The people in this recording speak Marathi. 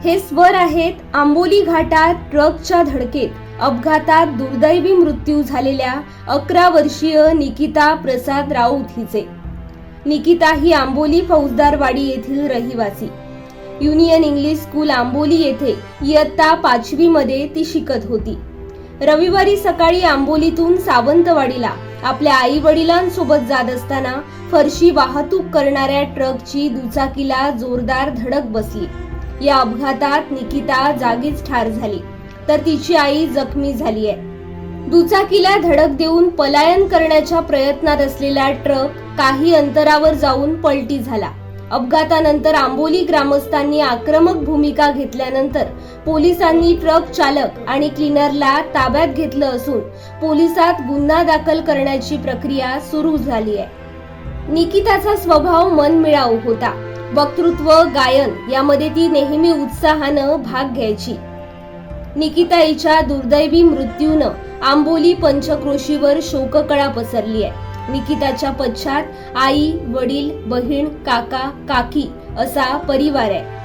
हे स्वर आहेत आंबोली घाटात ट्रकच्या धडकेत अपघातात दुर्दैवी मृत्यू झालेल्या 11 वर्षीय निकिता प्रसाद राऊत हिचे। निकिता ही आंबोली फौजदारवाडी येथील रहिवासी। युनियन इंग्लिश स्कूल आंबोली येथे इयत्ता 5वी मध्ये ती शिकत होती। रविवारी सकाळी आंबोलीतून सावंतवाडीला आपल्या आई वडिलांसोबत जात असताना फरशी वाहतूक करणाऱ्या ट्रकची दुचाकीला जोरदार धडक बसली। या अपघातात निकिता जागीच ठार झाली तर तिची आई जखमी झाली आहे। दुचाकीला धडक देऊन पलायन करण्याच्या प्रयत्नात असलेला ट्रक काही अंतरावर जाऊन पलटी झाला। अपघातानंतर आंबोली ग्रामस्थांनी आक्रमक भूमिका घेतल्यानंतर पोलिसांनी ट्रक चालक आणि क्लीनरला ताब्यात घेतलं असून पोलिसात गुन्हा दाखल करण्याची प्रक्रिया सुरू झाली आहे। निकिताचा स्वभाव मनमिळाऊ होता। वक्तृत्व, गायन यामध्ये ती नेहमी उत्साहानं भाग घ्यायची। निकिता हिच्या दुर्दैवी मृत्यूनं आंबोली पंचक्रोशीवर शोककळा पसरली आहे। निकिताच्या पश्चात आई, वडील, बहीण, काका, काकी असा परिवार आहे।